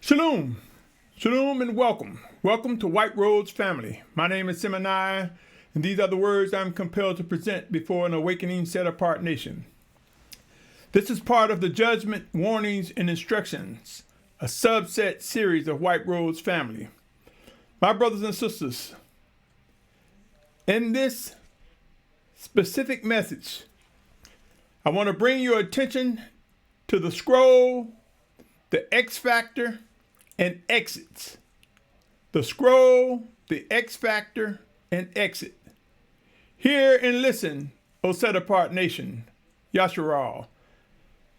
Shalom, Shalom and welcome. Welcome to White Roads family. My name is Symmanayah, and these are the words I'm compelled to present before an awakening set-apart nation. This is part of the Judgment, Warnings, and Instructions, a subset series of White Roads family. My brothers and sisters, in this specific message, I want to bring your attention to the scroll, the X factor, and exits. The scroll, the X factor, and exit. Hear and listen, O set-apart nation, Yashar'al.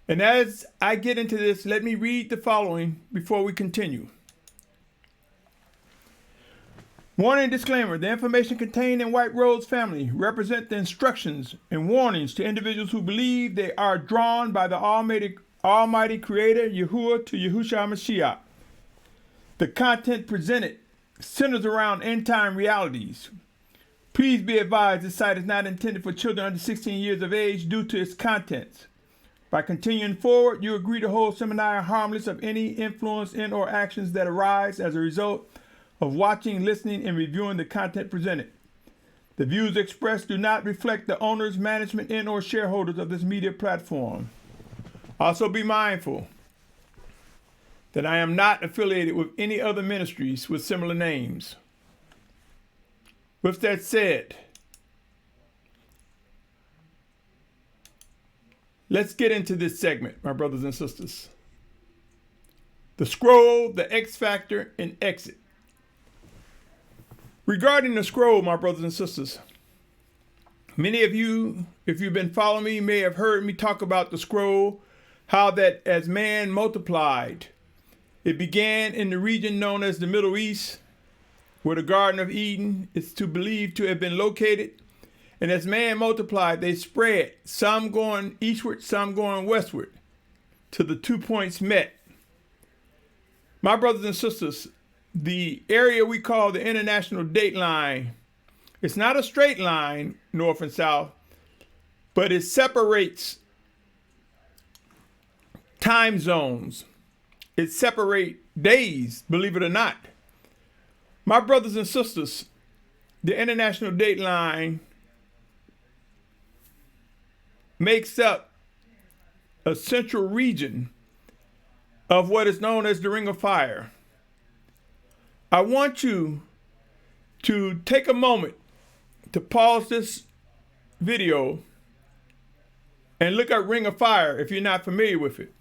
And as I get into this, let me read the following before we continue. Warning disclaimer: the information contained in White Roads family represent the instructions and warnings to individuals who believe they are drawn by the Almighty Creator Yahuah to Yahusha Mashyach. The content presented centers around end-time realities. Please be advised this site is not intended for children under 16 years of age due to its contents. By continuing forward, you agree to hold Symmanayah harmless of any influence in or actions that arise as a result of watching, listening, and reviewing the content presented. The views expressed do not reflect the owners, management, and or shareholders of this media platform. Also be mindful that I am not affiliated with any other ministries with similar names. With that said, let's get into this segment, my brothers and sisters. The scroll, the X factor, and exit. Regarding the scroll, my brothers and sisters, many of you, if you've been following me, may have heard me talk about the scroll, how that as man multiplied, it began in the region known as the Middle East, where the Garden of Eden is believed to have been located. And as man multiplied, they spread, some going eastward, some going westward, till the 2 points met. My brothers and sisters, the area we call the international date line, it's not a straight line, north and south, but it separates time zones. It separates days, believe it or not. My brothers and sisters, the international date line makes up a central region of what is known as the Ring of Fire. I want you to take a moment to pause this video and look at Ring of Fire if you're not familiar with it.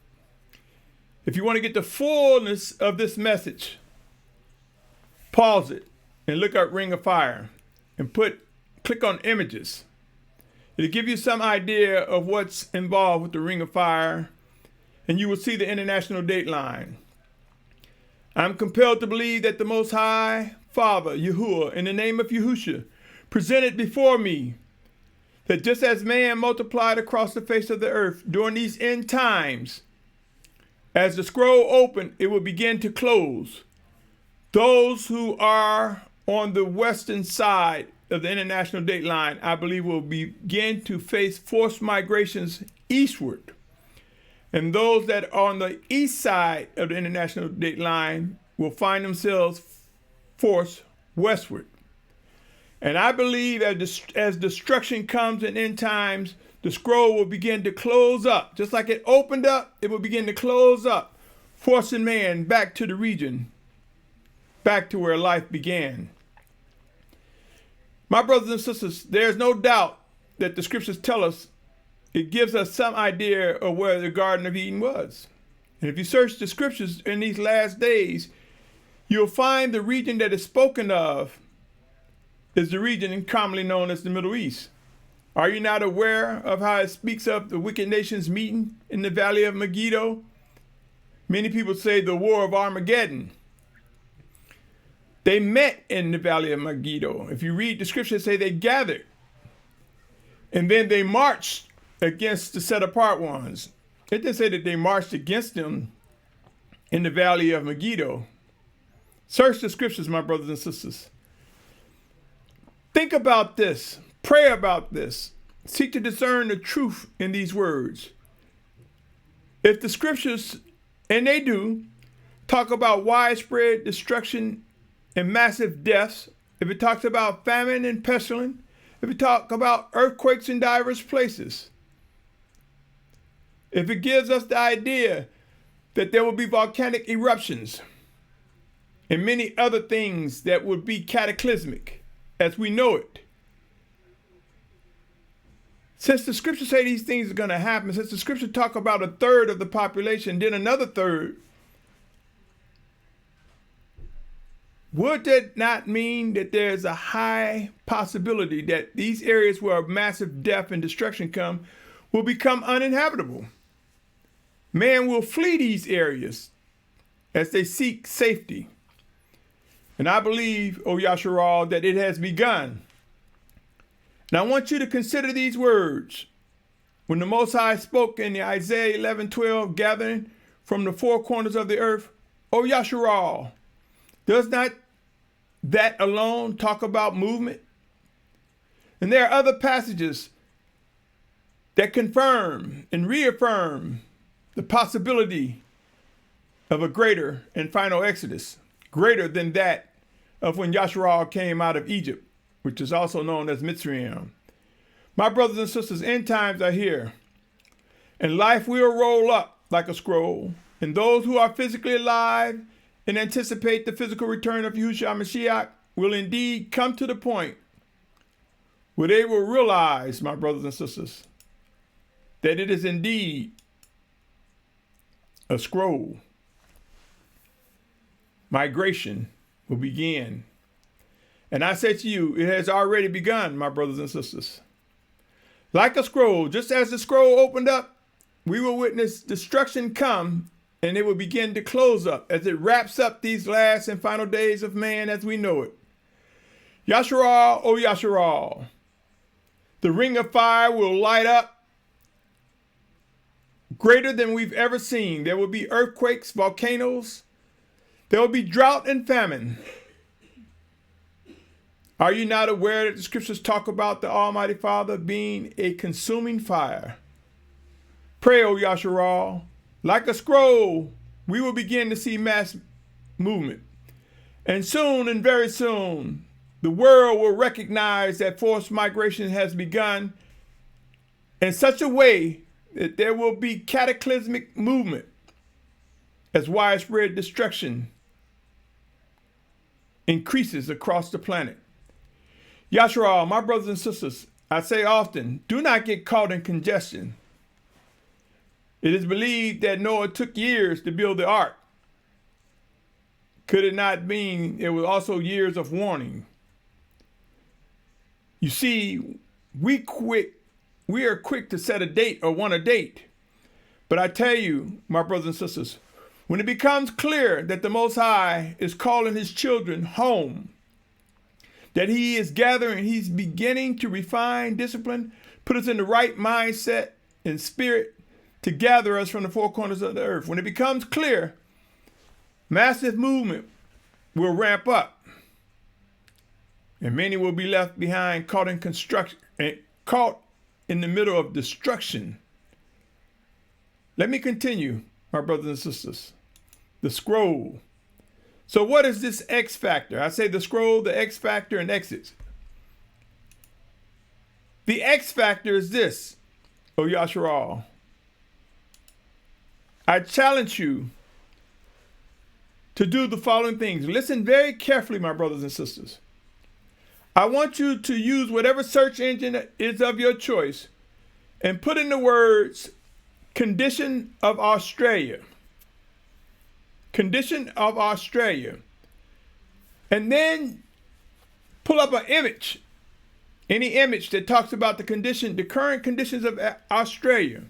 If you want to get the fullness of this message, pause it and look at Ring of Fire and click on images. It'll give you some idea of what's involved with the Ring of Fire, and you will see the international date line. I'm compelled to believe that the Most High Father Yahuah, in the name of Yahusha, presented before me that just as man multiplied across the face of the earth during these end times, as the scroll opened, it will begin to close. Those who are on the western side of the international date line, I believe, will begin to face forced migrations eastward. And those that are on the east side of the international date line will find themselves forced westward. And I believe as destruction comes in end times, the scroll will begin to close up. Just like it opened up, it will begin to close up, forcing man back to the region, back to where life began. My brothers and sisters, there's no doubt that the scriptures tell us, it gives us some idea of where the Garden of Eden was. And if you search the scriptures in these last days, you'll find the region that is spoken of is the region commonly known as the Middle East. Are you not aware of how it speaks of the wicked nations meeting in the valley of Megiddo? Many people say the war of Armageddon. They met in the valley of Megiddo. If you read the scriptures, say they gathered. And then they marched against the set-apart ones. It didn't say that they marched against them in the valley of Megiddo. Search the scriptures, my brothers and sisters. Think about this. Pray about this. Seek to discern the truth in these words. If the scriptures, and they do, talk about widespread destruction and massive deaths, if it talks about famine and pestilence, if it talks about earthquakes in diverse places, if it gives us the idea that there will be volcanic eruptions and many other things that would be cataclysmic as we know it. Since the scriptures say these things are going to happen, since the scripture talk about a third of the population, then another third, would that not mean that there's a high possibility that these areas where massive death and destruction come will become uninhabitable? Man will flee these areas as they seek safety. And I believe, O Yashar'al, that it has begun. And I want you to consider these words. When the Most High spoke in the Isaiah 11:12 gathering from the four corners of the earth, O Yashar'al, does not that alone talk about movement? And there are other passages that confirm and reaffirm the possibility of a greater and final exodus, greater than that of when Yashar'al came out of Egypt, which is also known as Mitzrayim. My brothers and sisters, end times are here, and life will roll up like a scroll, and those who are physically alive and anticipate the physical return of Yahusha Mashyach will indeed come to the point where they will realize, my brothers and sisters, that it is indeed a scroll. Migration will begin. And I say to you, it has already begun, my brothers and sisters. Like a scroll, just as the scroll opened up, we will witness destruction come, and it will begin to close up as it wraps up these last and final days of man as we know it. Yashar'al, O Yashar'al, the ring of fire will light up greater than we've ever seen. There will be earthquakes, volcanoes. There will be drought and famine. Are you not aware that the scriptures talk about the Almighty Father being a consuming fire? Pray, O Yashar'al, like a scroll, we will begin to see mass movement. And soon and very soon, the world will recognize that forced migration has begun in such a way that there will be cataclysmic movement as widespread destruction increases across the planet. Yashar'al, my brothers and sisters, I say often, do not get caught in congestion. It is believed that Noah took years to build the ark. Could it not mean it was also years of warning? You see, we are quick to set a date or want a date. But I tell you, my brothers and sisters, when it becomes clear that the Most High is calling his children home, that he is gathering, he's beginning to refine, discipline, put us in the right mindset and spirit to gather us from the four corners of the earth. When it becomes clear, massive movement will ramp up, and many will be left behind, caught in construction, caught in the middle of destruction. Let me continue, my brothers and sisters. The scroll. So what is this X factor? I say the scroll, the X factor, and exits. The X factor is this, O Yashar'al. I challenge you to do the following things. Listen very carefully, my brothers and sisters. I want you to use whatever search engine is of your choice and put in the words condition of Australia. Condition of Australia. And then pull up an image, any image that talks about the current conditions of Australia.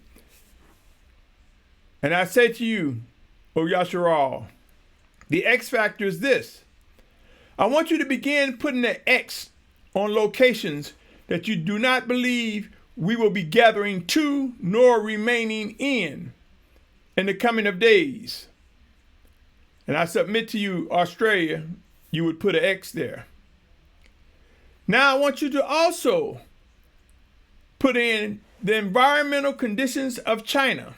And I say to you, O Yashar'al, the X factor is this. I want you to begin putting an X on locations that you do not believe we will be gathering to nor remaining in the coming of days. And I submit to you, Australia, you would put an X there. Now I want you to also put in the environmental conditions of China.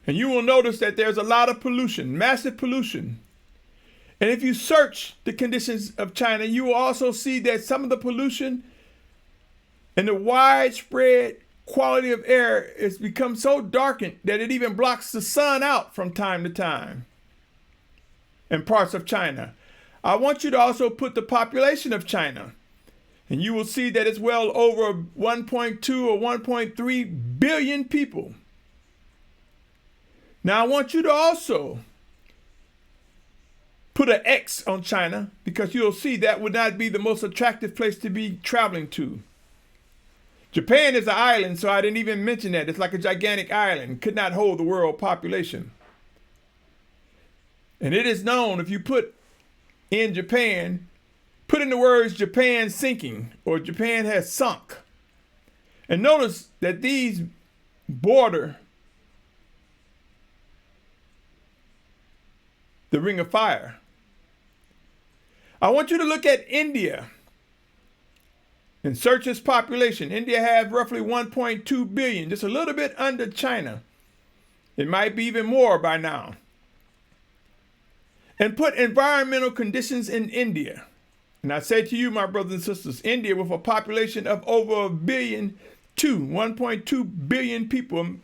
And you will notice that there's a lot of pollution, massive pollution. And if you search the conditions of China, you will also see that some of the pollution and the widespread quality of air has become so darkened that it even blocks the sun out from time to time in parts of China. I want you to also put the population of China, and you will see that it's well over 1.2 or 1.3 billion people. Now I want you to also put an X on China, because you'll see that would not be the most attractive place to be traveling to. Japan is an island, so I didn't even mention that. It's like a gigantic island, could not hold the world population. And it is known, if you put in Japan, put in the words Japan sinking or Japan has sunk. And notice that these border the ring of fire. I want you to look at India and search its population. India has roughly 1.2 billion, just a little bit under China. It might be even more by now. And put environmental conditions in India. And I say to you, my brothers and sisters, India with a population of over 1.2 billion people,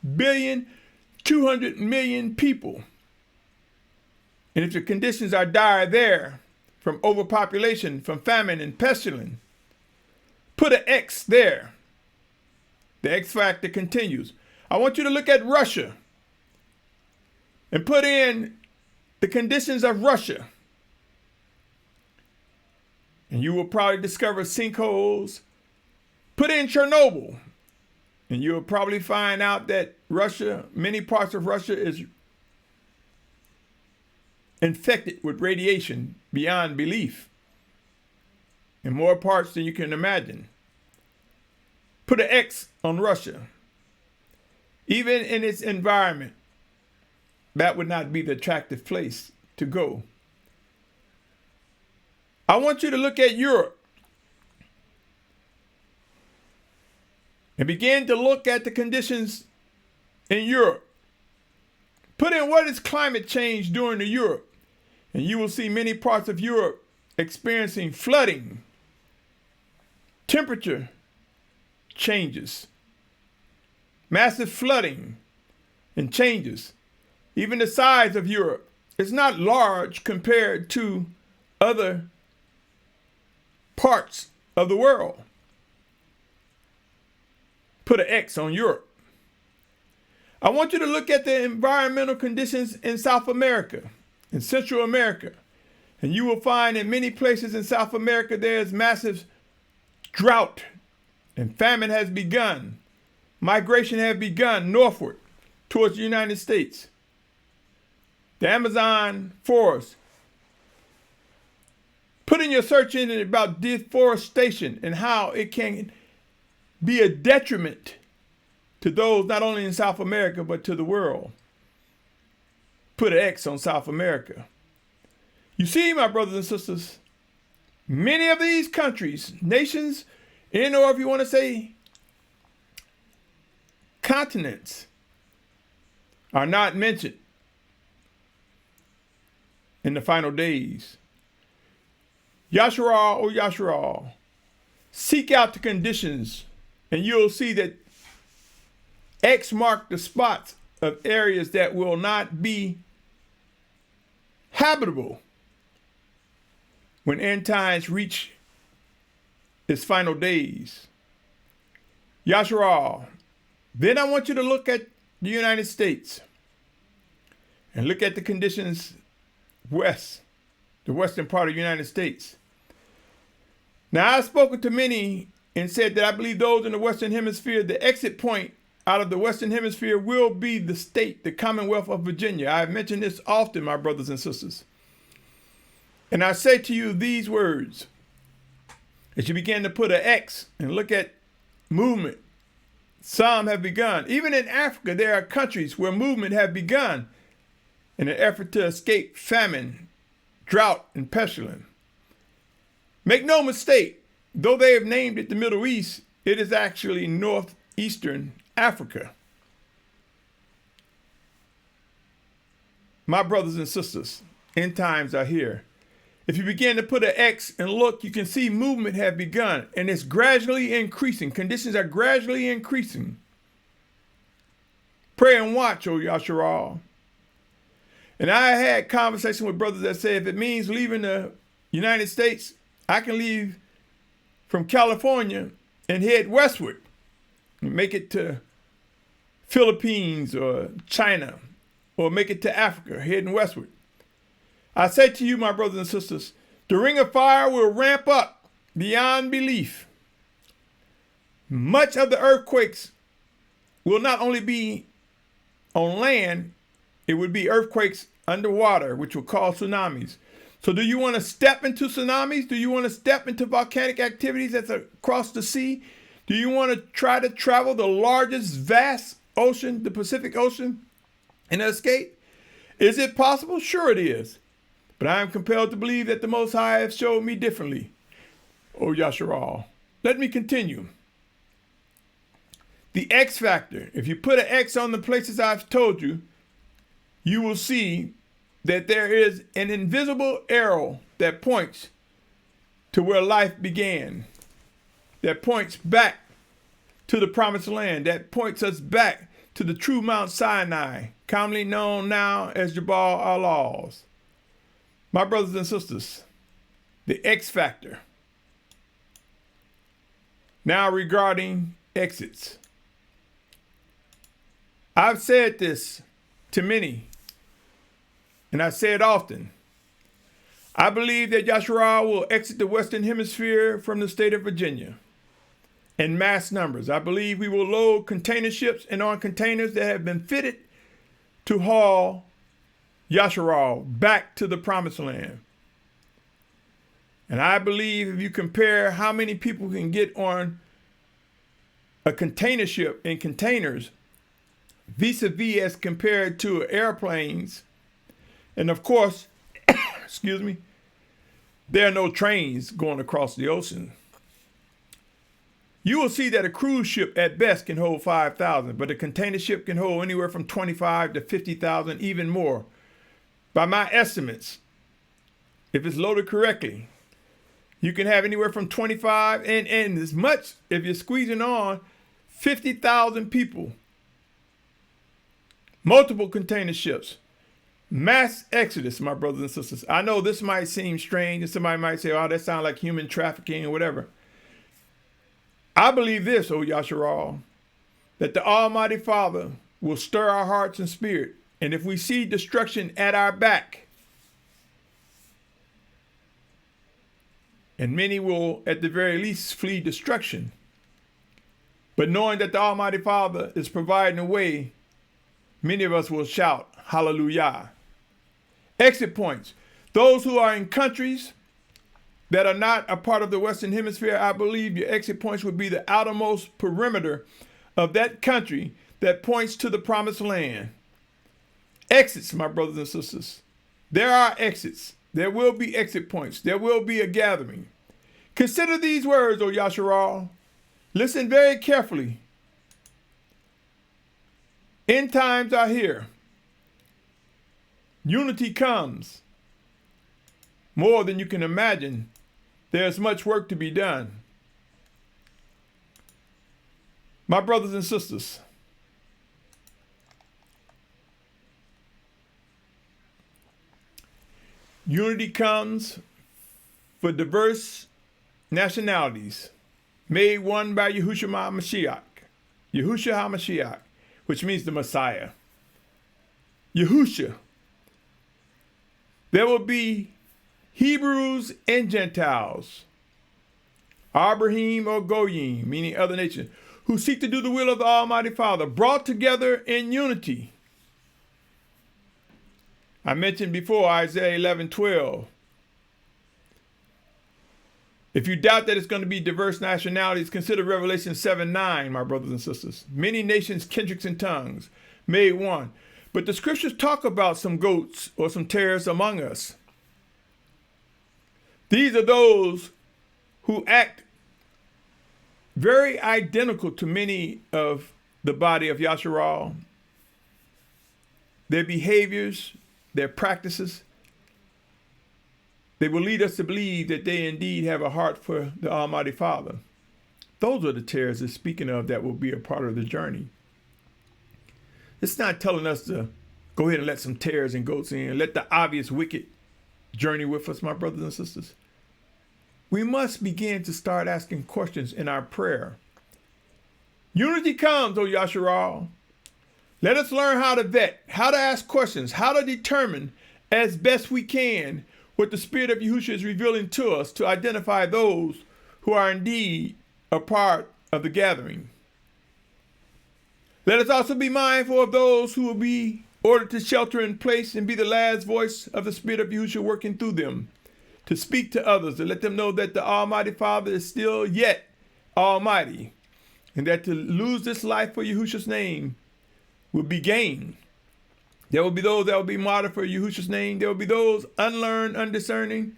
1,200,000,000 people. And if the conditions are dire there, from overpopulation, from famine and pestilence, put an X there. The X factor continues. I want you to look at Russia and put in the conditions of Russia. And you will probably discover sinkholes. Put in Chernobyl, and you'll probably find out that Russia, many parts of Russia is infected with radiation beyond belief, in more parts than you can imagine. Put an X on Russia. Even in its environment, that would not be the attractive place to go. I want you to look at Europe and begin to look at the conditions in Europe. Put in what is climate change doing to Europe, and you will see many parts of Europe experiencing flooding, temperature changes, massive flooding and changes. Even the size of Europe is not large compared to other parts of the world. Put an X on Europe. I want you to look at the environmental conditions in South America, in Central America. And you will find in many places in South America there's massive drought and famine has begun. Migration has begun northward towards the United States. The Amazon forest. Put in your search engine about deforestation and how it can be a detriment to those not only in South America, but to the world. Put an X on South America. You see, my brothers and sisters, many of these countries, nations, or if you want to say continents, are not mentioned in the final days. Yashar'al, oh Yashar'al, seek out the conditions, and you'll see that X mark the spots of areas that will not be habitable when end times reach its final days. Yashar'al. Then I want you to look at the United States and look at the conditions west, the western part of the United States. Now, I've spoken to many and said that I believe those in the Western Hemisphere, the exit point out of the Western Hemisphere will be the state, the Commonwealth of Virginia. I've mentioned this often, my brothers and sisters. And I say to you these words, as you begin to put an X and look at movement, some have begun. Even in Africa, there are countries where movement have begun in an effort to escape famine, drought, and pestilence. Make no mistake, though they have named it the Middle East, it is actually northeastern Africa. My brothers and sisters, end times are here. If you begin to put an X and look, you can see movement have begun, and it's gradually increasing. Conditions are gradually increasing. Pray and watch, O Yashar'al. And I had conversation with brothers that say if it means leaving the United States, I can leave from California and head westward and make it to Philippines or China, or make it to Africa, heading westward. I say to you, my brothers and sisters, the ring of fire will ramp up beyond belief. Much of the earthquakes will not only be on land, it would be earthquakes underwater, which will cause tsunamis. So do you want to step into tsunamis? Do you want to step into volcanic activities that's across the sea? Do you want to try to travel the largest, vast ocean, the Pacific Ocean, and escape? Is it possible? Sure it is. But I am compelled to believe that the Most High has showed me differently. O Yashar'al. Let me continue. The X factor. If you put an X on the places I've told you, you will see that there is an invisible arrow that points to where life began, that points back to the promised land, that points us back to the true Mount Sinai, commonly known now as Jabal Allahs. My brothers and sisters, the X factor. Now regarding exits. I've said this to many, and I say it often. I believe that Yashar'al will exit the Western Hemisphere from the state of Virginia in mass numbers. I believe we will load container ships and on containers that have been fitted to haul Yashar'al back to the promised land. And I believe if you compare how many people can get on a container ship in containers vis-a-vis as compared to airplanes, and of course, excuse me, there are no trains going across the ocean. You will see that a cruise ship at best can hold 5,000, but a container ship can hold anywhere from 25 to 50,000, even more. By my estimates, if it's loaded correctly, you can have anywhere from 25 and as much, if you're squeezing on, 50,000 people. Multiple container ships. Mass exodus, my brothers and sisters. I know this might seem strange and somebody might say, oh, that sounds like human trafficking or whatever. I believe this, O Yashar'al, that the Almighty Father will stir our hearts and spirit. And if we see destruction at our back, and many will at the very least flee destruction, but knowing that the Almighty Father is providing a way, many of us will shout, hallelujah. Exit points. Those who are in countries that are not a part of the Western Hemisphere, I believe your exit points would be the outermost perimeter of that country that points to the promised land. Exits, my brothers and sisters. There are exits. There will be exit points. There will be a gathering. Consider these words, O Yashar'al. Listen very carefully. End times are here. Unity comes. More than you can imagine. There's much work to be done. My brothers and sisters, unity comes for diverse nationalities, made one by Yahusha Mashyach, Yahusha HaMashiach, which means the Messiah. Yahusha. There will be Hebrews and Gentiles, Abrahym or Goym, meaning other nations, who seek to do the will of the Almighty Father, brought together in unity. I mentioned before Isaiah 11:12. If you doubt that it's going to be diverse nationalities, consider Revelation 7:9, my brothers and sisters. Many nations, kindreds, and tongues made one. But the scriptures talk about some goats or some tares among us. These are those who act very identical to many of the body of Yashar'al. Their behaviors, their practices, they will lead us to believe that they indeed have a heart for the Almighty Father. Those are the tares it's speaking of that will be a part of the journey. It's not telling us to go ahead and let some tares and goats in. Let the obvious wicked journey with us, my brothers and sisters. We must begin to start asking questions in our prayer. Unity comes, O Yashar'al. Let us learn how to vet, how to ask questions, how to determine as best we can what the Spirit of Yahusha is revealing to us to identify those who are indeed a part of the gathering. Let us also be mindful of those who will be ordered to shelter in place and be the last voice of the Spirit of Yahusha working through them, to speak to others, to let them know that the Almighty Father is still yet Almighty, and that to lose this life for Yahusha's name will be gain. There will be those that will be martyred for Yahusha's name. There will be those unlearned, undiscerning,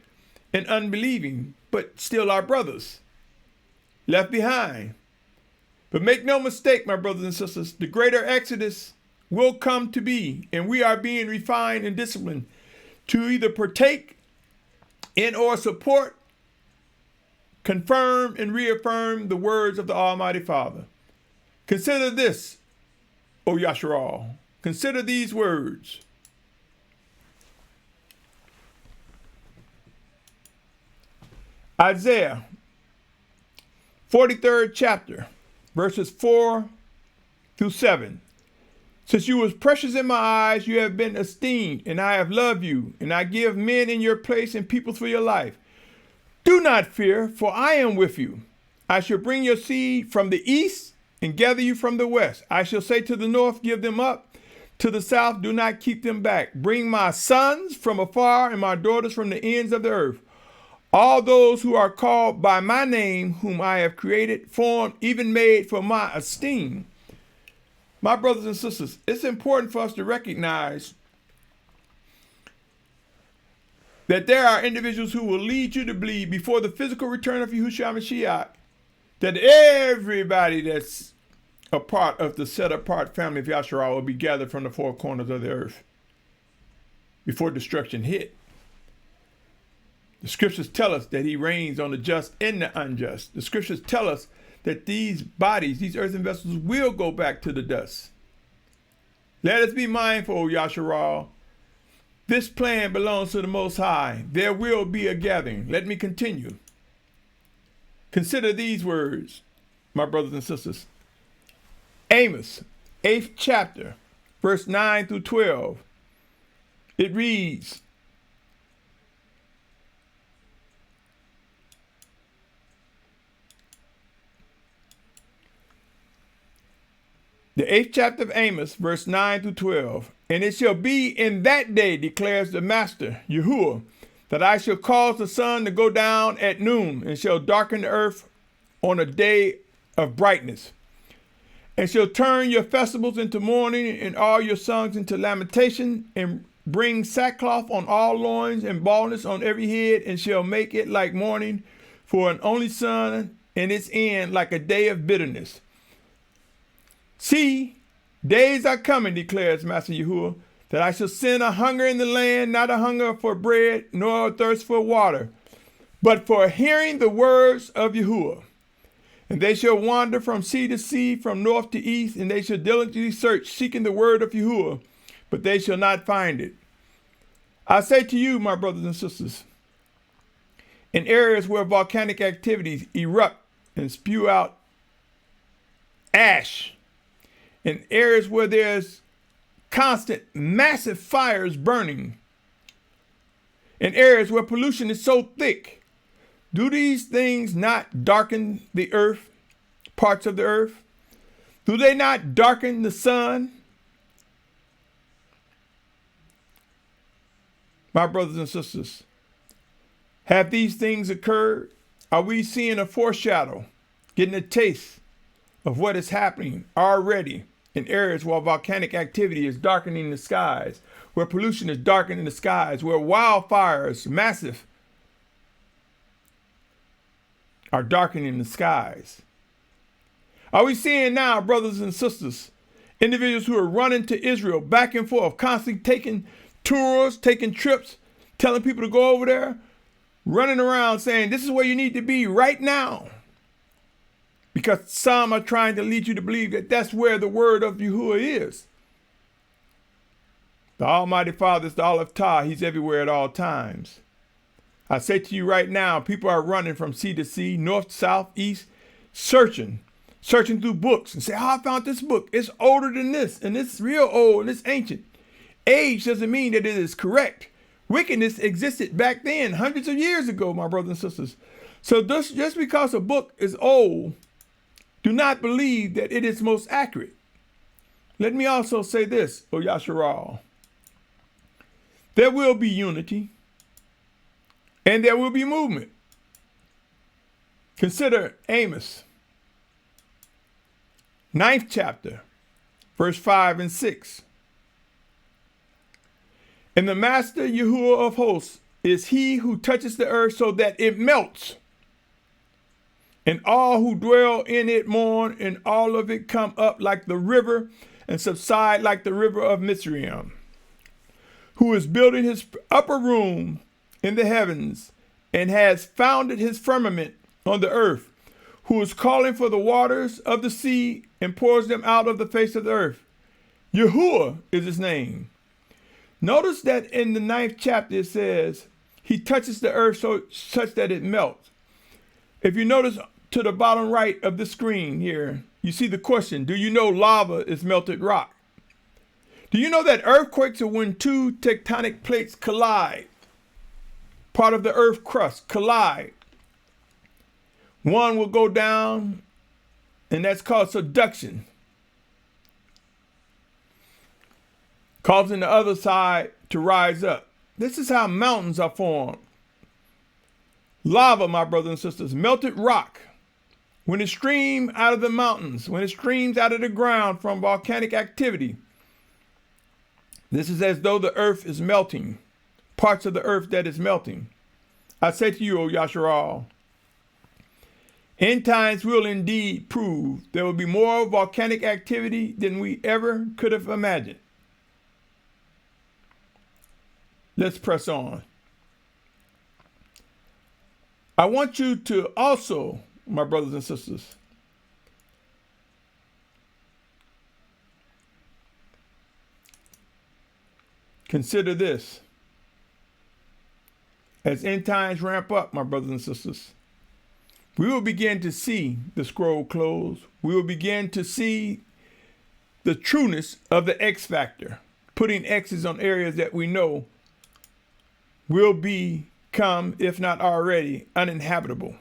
and unbelieving, but still our brothers, left behind. But make no mistake, my brothers and sisters, the greater exodus will come to be, and we are being refined and disciplined to either partake in or support, confirm, and reaffirm the words of the Almighty Father. Consider this, O Yashar'al. Consider these words. Isaiah, 43rd chapter, verses 4 through 7. Since you was precious in my eyes, you have been esteemed, and I have loved you, and I give men in your place and peoples for your life. Do not fear, for I am with you. I shall bring your seed from the east and gather you from the west. I shall say to the north, give them up. To the south, do not keep them back. Bring my sons from afar and my daughters from the ends of the earth. All those who are called by my name, whom I have created, formed, even made for my esteem. My brothers and sisters, it's important for us to recognize that there are individuals who will lead you to believe before the physical return of Yahusha Mashyach that everybody that's a part of the set-apart family of Yashar'al will be gathered from the four corners of the earth before destruction hit. The scriptures tell us that he reigns on the just and the unjust. The scriptures tell us that these bodies, these earthen vessels, will go back to the dust. Let us be mindful, O Yashar'al. This plan belongs to the Most High. There will be a gathering. Let me continue. Consider these words, my brothers and sisters. Amos, 8th chapter, verse 9 through 12. It reads, the 8th chapter of Amos, verse 9 through 12. And it shall be in that day, declares the Master, Yahuah, that I shall cause the sun to go down at noon, and shall darken the earth on a day of brightness. And shall turn your festivals into mourning, and all your songs into lamentation, and bring sackcloth on all loins, and baldness on every head, and shall make it like mourning for an only son, and its end like a day of bitterness. See, days are coming, declares Master Yahuah, that I shall send a hunger in the land, not a hunger for bread, nor a thirst for water, but for hearing the words of Yahuah. And they shall wander from sea to sea, from north to east, and they shall diligently search, seeking the word of Yahuah, but they shall not find it. I say to you, my brothers and sisters, in areas where volcanic activities erupt and spew out ash, in areas where there's constant massive fires burning, in areas where pollution is so thick, do these things not darken the earth, parts of the earth? Do they not darken the sun? My brothers and sisters, have these things occurred? Are we seeing a foreshadow, getting a taste of what is happening already in areas where volcanic activity is darkening the skies, where pollution is darkening the skies, where wildfires, massive, are darkening the skies? Are we seeing now, brothers and sisters, individuals who are running to Israel back and forth, constantly taking tours, taking trips, telling people to go over there, running around saying, this is where you need to be right now. Because some are trying to lead you to believe that that's where the word of Yahuah is. The Almighty Father is the Aleph Tah. He's everywhere at all times. I say to you right now, people are running from sea to sea, north, south, east, searching through books and say, oh, I found this book. It's older than this, and it's real old, and it's ancient. Age doesn't mean that it is correct. Wickedness existed back then, hundreds of years ago, my brothers and sisters. So just because a book is old, do not believe that it is most accurate. Let me also say this, O Yashar'al. There will be unity, and there will be movement. Consider Amos, 9th chapter, verse 5 and 6. And the Master Yahuah of hosts is he who touches the earth so that it melts, and all who dwell in it mourn, and all of it come up like the river and subside like the river of Mizraim, who is building his upper room in the heavens and has founded his firmament on the earth, who is calling for the waters of the sea and pours them out of the face of the earth. Yahuah is his name. Notice that in the 9th chapter it says, he touches the earth such that it melts. If you notice to the bottom right of the screen here, you see the question, do you know lava is melted rock? Do you know that earthquakes are when two tectonic plates collide? Part of the earth crust collide. One will go down, and that's called subduction, causing the other side to rise up. This is how mountains are formed. Lava, my brothers and sisters, melted rock. When it streams out of the mountains, when it streams out of the ground from volcanic activity, this is as though the earth is melting, parts of the earth that is melting. I say to you, O Yashar'al, end times will indeed prove there will be more volcanic activity than we ever could have imagined. Let's press on. I want you to also, my brothers and sisters, consider this. As end times ramp up, my brothers and sisters, we will begin to see the scroll close. We will begin to see the trueness of the X factor, putting X's on areas that we know will become, if not already, uninhabitable.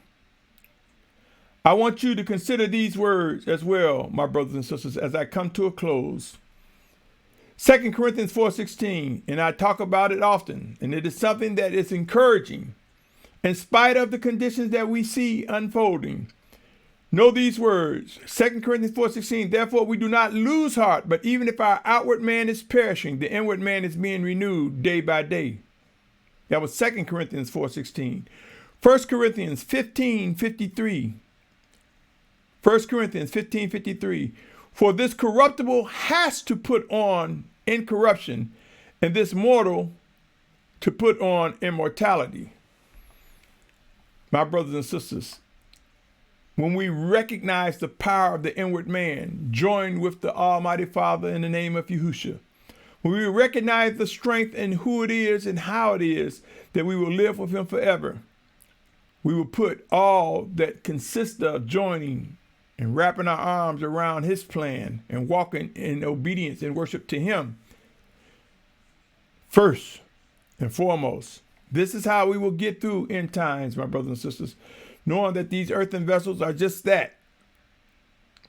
I want you to consider these words as well, my brothers and sisters, as I come to a close. 2 Corinthians 4:16, and I talk about it often, and it is something that is encouraging in spite of the conditions that we see unfolding. Know these words, 2 Corinthians 4:16, therefore we do not lose heart, but even if our outward man is perishing, the inward man is being renewed day by day. That was 2 Corinthians 4:16. 1 Corinthians 15:53. 1 Corinthians 15:53. For this corruptible has to put on incorruption, and this mortal to put on immortality. My brothers and sisters, when we recognize the power of the inward man, joined with the Almighty Father in the name of Yahusha, when we recognize the strength and who it is and how it is that we will live with him forever, we will put all that consists of joining and wrapping our arms around his plan and walking in obedience and worship to him first and foremost. This is how we will get through end times, my brothers and sisters, knowing that these earthen vessels are just that,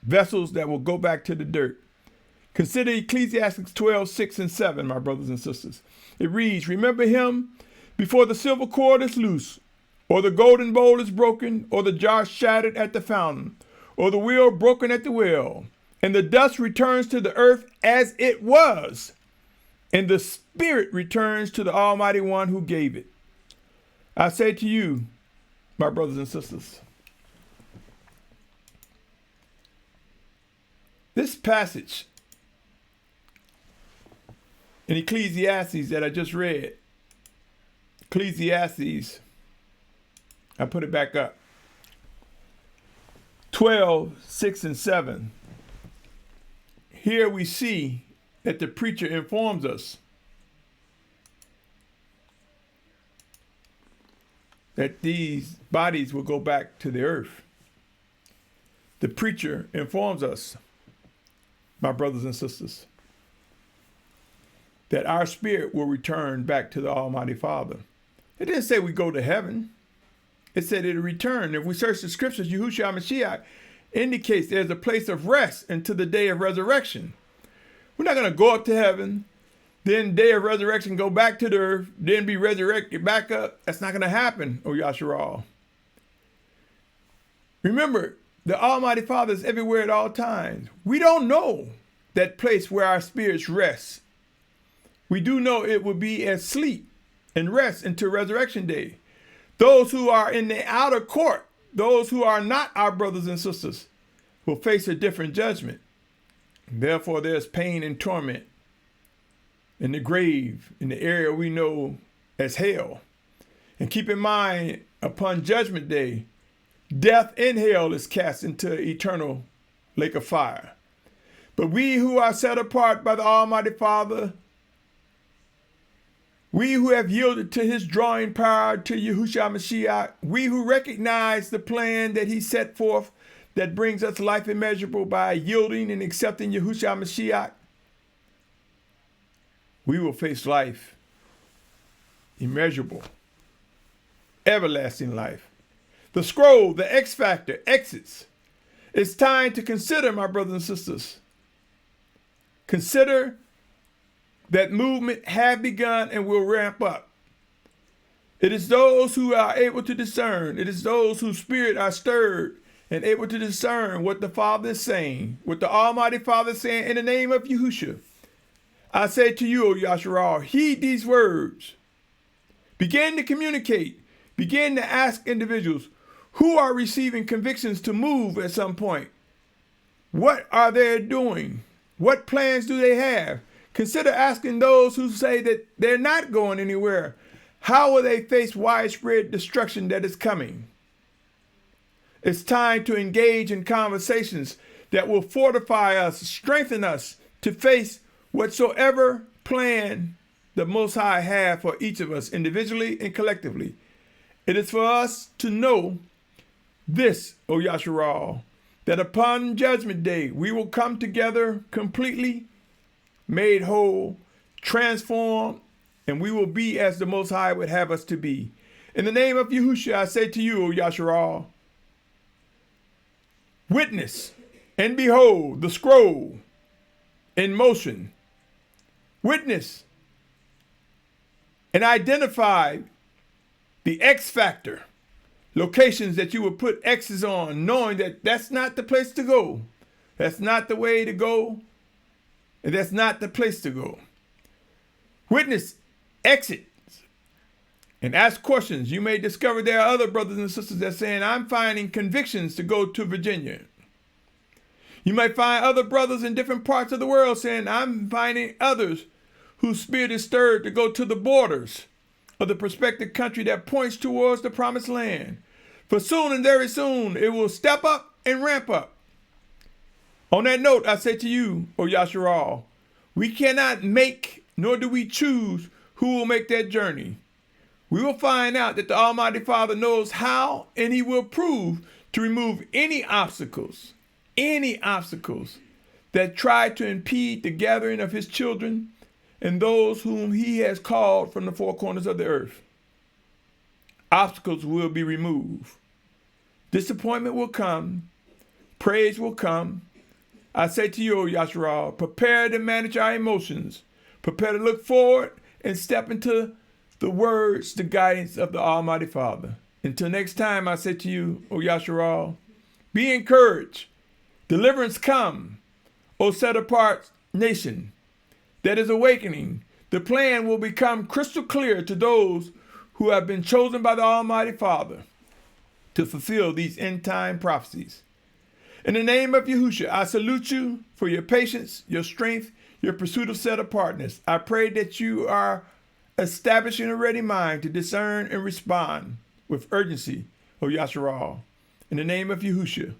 vessels that will go back to the dirt. Consider Ecclesiastes 12:6 and 7, my brothers and sisters. It reads, remember him before the silver cord is loose, or the golden bowl is broken, or the jar shattered at the fountain, or the wheel broken at the well, and the dust returns to the earth as it was, and the spirit returns to the Almighty One who gave it. I say to you, my brothers and sisters, this passage in Ecclesiastes that I just read. Ecclesiastes, I put it back up. 12, 6 and 7. Here we see that the preacher informs us that these bodies will go back to the earth. The preacher informs us, my brothers and sisters, that our spirit will return back to the Almighty Father. It didn't say we go to heaven. It said it'll return. If we search the scriptures, Yahusha Mashyach indicates there's a place of rest until the day of resurrection. We're not going to go up to heaven, then day of resurrection go back to the earth, then be resurrected back up. That's not going to happen, O Yashar'al. Remember, the Almighty Father is everywhere at all times. We don't know that place where our spirits rest. We do know it will be as sleep and rest until resurrection day. Those who are in the outer court, those who are not our brothers and sisters, will face a different judgment. Therefore, there's pain and torment in the grave, in the area we know as hell. And keep in mind, upon judgment day, death in hell is cast into eternal lake of fire. But we who are set apart by the Almighty Father, we who have yielded to his drawing power, to Yahusha Mashiach, we who recognize the plan that he set forth that brings us life immeasurable by yielding and accepting Yahusha Mashiach, we will face life immeasurable, everlasting life. The scroll, the X factor, exits. It's time to consider, my brothers and sisters. Consider that movement have begun and will ramp up. It is those who are able to discern. It is those whose spirit are stirred and able to discern what the Father is saying, what the Almighty Father is saying in the name of Yahusha. I say to you, O Yashar'al, heed these words. Begin to communicate. Begin to ask individuals who are receiving convictions to move at some point. What are they doing? What plans do they have? Consider asking those who say that they're not going anywhere. How will they face widespread destruction that is coming? It's time to engage in conversations that will fortify us, strengthen us to face whatsoever plan the Most High have for each of us individually and collectively. It is for us to know this, O Yashar'al, that upon judgment day we will come together completely made whole, transformed, and we will be as the Most High would have us to be. In the name of Yahusha, I say to you, O Yashar'al, witness and behold the scroll in motion. Witness and identify the X factor, locations that you will put X's on, knowing that that's not the place to go. That's not the way to go. And that's not the place to go. Witness exits and ask questions. You may discover there are other brothers and sisters that are saying, I'm finding convictions to go to Virginia. You might find other brothers in different parts of the world saying, I'm finding others whose spirit is stirred to go to the borders of the prospective country that points towards the promised land. For soon and very soon, it will step up and ramp up. On that note, I say to you, O Yashar'al, we cannot make, nor do we choose who will make that journey. We will find out that the Almighty Father knows how, and he will prove to remove any obstacles that try to impede the gathering of his children and those whom he has called from the four corners of the earth. Obstacles will be removed. Disappointment will come. Praise will come. I say to you, O Yashar'al, prepare to manage our emotions. Prepare to look forward and step into the words, the guidance of the Almighty Father. Until next time, I say to you, O Yashar'al, be encouraged. Deliverance come, O set apart nation that is awakening. The plan will become crystal clear to those who have been chosen by the Almighty Father to fulfill these end time prophecies. In the name of Yahusha, I salute you for your patience, your strength, your pursuit of set apartness. I pray that you are establishing a ready mind to discern and respond with urgency, O Yashar'al. In the name of Yahusha,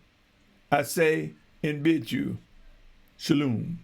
I say and bid you, Shalum.